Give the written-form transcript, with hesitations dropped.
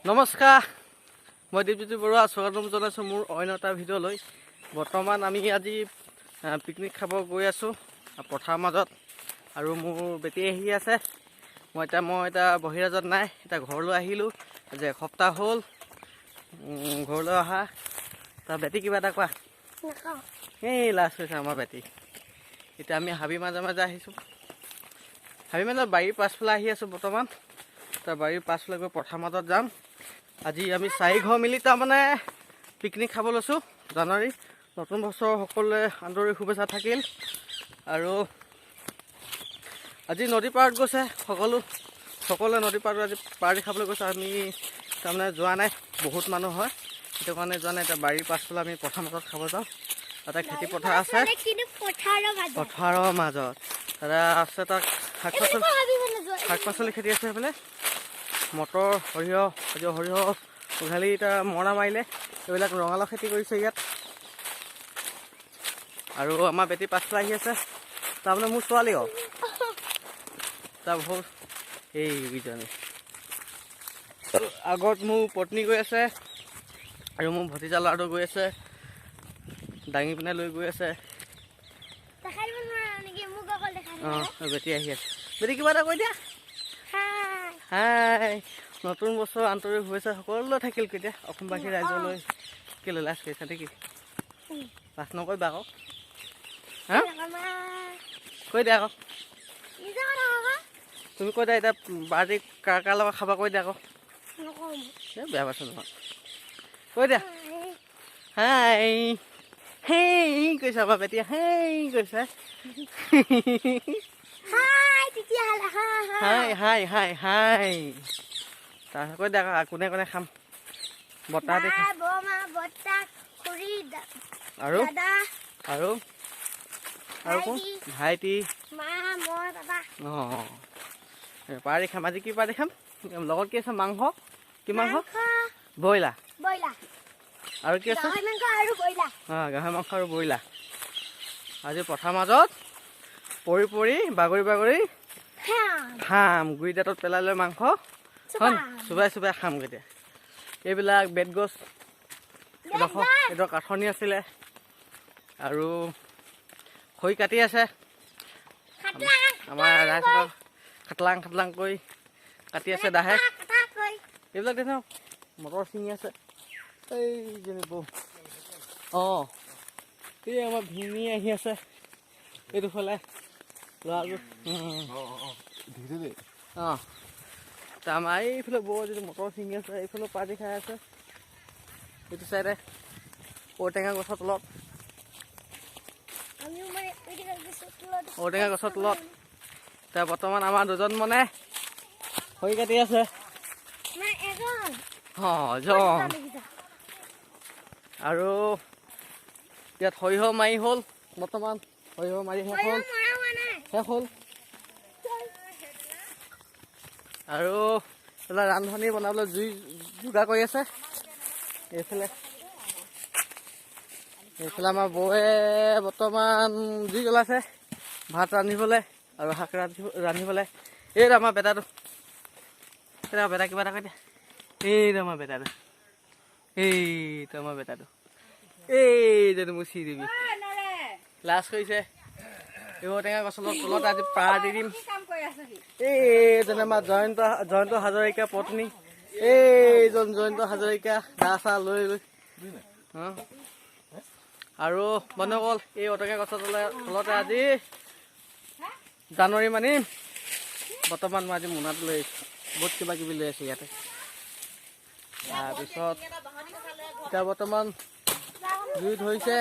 নমস্কাৰ, মই দীপজ্যোতি বৰুৱা স্বাগতম জনাইছোঁ মোৰ অন্য এটা ভিডিঅ'লৈ। বৰ্তমান আমি আজি পিকনিক খাব গৈ আছোঁ পথাৰৰ মাজত, আৰু মোৰ বেটী আহি আছে। মই এতিয়া বহিৰাজত নাই, এতিয়া ঘৰলৈ আহিলোঁ। আজি এসপ্তাহ হ'ল ঘৰলৈ অহা। তাৰ বেটী কিবা এটা কোৱা। এই লাজ হৈছে আমাৰ বেটী। এতিয়া আমি হাবি মাজে মাজে আহিছোঁ। হাবি মাজত বাৰীৰ পাছফালে আহি আছোঁ বৰ্তমান। তাৰ বাৰীৰ পাছফালে গৈ পথাৰৰ মাজত যাম। আজি আমি 4 ঘৰ মিলি তাৰমানে পিকনিক খাব লৈছোঁ। জানুৱাৰী নতুন বছৰ সকলোৱে আন্তৰিক শুভেচ্ছা থাকিল। আৰু আজি নদী পাৰত গৈছে সকলোৱে নদী পাৰত আজি পাৰ্টি খাবলৈ গৈছে। আমি তাৰমানে যোৱা নাই, বহুত মানুহ হয়, সেইটো কাৰণে যোৱা নাই। এতিয়া বাৰীৰ পাছফালে আমি পথাৰৰ মাজত খাব যাওঁ। তাতে খেতি পথাৰ আছে, পথাৰৰ মাজত তাতে আছে তাত শাক পাচলি খেতি আছে। সেইফালে মটৰ, সৰিয়হ, সৰিয়হ উঘালি এতিয়া মৰণা মাৰিলে। এইবিলাক ৰঙালাও খেতি কৰিছে ইয়াত। আৰু আমাৰ বেটী পাছফালে আহি আছে, তাৰমানে মোৰ ছোৱালী তাৰ বহুত এইকেইজনী। আগত মোৰ পত্নী গৈ আছে, আৰু মোৰ ভতিজা ল'ৰাটো গৈ আছে, দাঙি পিনে লৈ গৈ আছে। বেটী আহি আছে। বেটী কিবা এটা কৈ দিয়া। হাই, নতুন বছৰ আন্তৰিক শুভেচ্ছা সকলোলৈ থাকিল। কেতিয়া অসমবাসী ৰাইজলৈ কেলৈ লাজ কৰিছা নেকি? লাজ নকৰিবা আকৌ, হা কৈ দিয়া আকৌ। তুমি কৈ দিয়া এতিয়া পাৰ্টি কাৰ লগত খাবা, কৈ দিয়া আকৌ। বেয়া পাইছো নহয়, কৈ দিয়া। হাই হেই কৈছা আমাৰ বেটীয়ে, হেই কৈছে। হাই হাই হাই হাই তাৰপিছত কৈ দিয়া কোনে কোনে খাম। বৰ্তা আৰু আৰু আৰু কোন? ভাইটি। অঁ, পাৰ্টি খাম। আজি কি পাৰ্টি খাম? লগত কি আছে? মাংস। কি মাংস? ব্ৰইলাৰ। আৰু কি আছে? অঁ, গাহৰি মাংস আৰু ব্ৰইলাৰ। আজি পথাৰৰ মাজত পৰি বাগৰি খাম। গুৰি দাঁতত পেলাই লৈ মাংস চুবাই খাম কেতিয়া। এইবিলাক বেতগছ এডোখৰ কাঠনি আছিলে, আৰু খৰি কাটি আছে। আমাৰ ৰাইজসকল খাটলাং কৰি কাটি আছে দাহে। এইবিলাক দেখোন মটৰ ছিঙি আছে। এইজনী বৌ, অঁ এই আমাৰ ভিনি আহি আছে এইটো ফালে ল'ৰাটো। অঁ, আমাৰ এইফালে বৌ যিটো মটৰ ছিঙি আছে, এইফালে পাৰ্টি খাই আছে। এইটো চাইডে ঔটেঙা গছৰ তলত, ঔটেঙা গছৰ তলত এতিয়া বৰ্তমান আমাৰ দুজন মানে খৰি কাটি আছে। আৰু ইয়াত সৰিয়হ মাৰি হ'ল। বৰ্তমান সৰিয়হ মাৰি শেষ হ'ল। আৰু এইবিলাক ৰান্ধনি বনাবলৈ জুই যোগাৰ কৰি আছে। এইফালে আমাৰ বৌয়ে বৰ্তমান জুই জ্বলাইছে ভাত ৰান্ধিবলৈ আৰু শাক ৰান্ধিবলৈ। এইটো আমাৰ বেটাটো, বেটা কিবা এটা কৈ দিয়া। এইটো আমাৰ বেটাটো, এইটো মোৰ চি দিবি। লাজ কৰিছে। এই ঔটেঙা গছৰ তলত আজি পাৰ্টি দিম। এইজন আমাৰ জয়ন্ত হাজৰিকা পত্নী, এইজন জয়ন্ত হাজৰিকা গা চা লৈ আৰু বন্ধুসকল, এই ঔটেঙা গছৰ তলতে আজি জানুৱাৰী মানিম। বৰ্তমান মই আজি মোনাত লৈ আহিছোঁ, বহুত কিবা কিবি লৈ আছোঁ ইয়াতে। তাৰপিছত এতিয়া বৰ্তমান জুই ধৰিছে।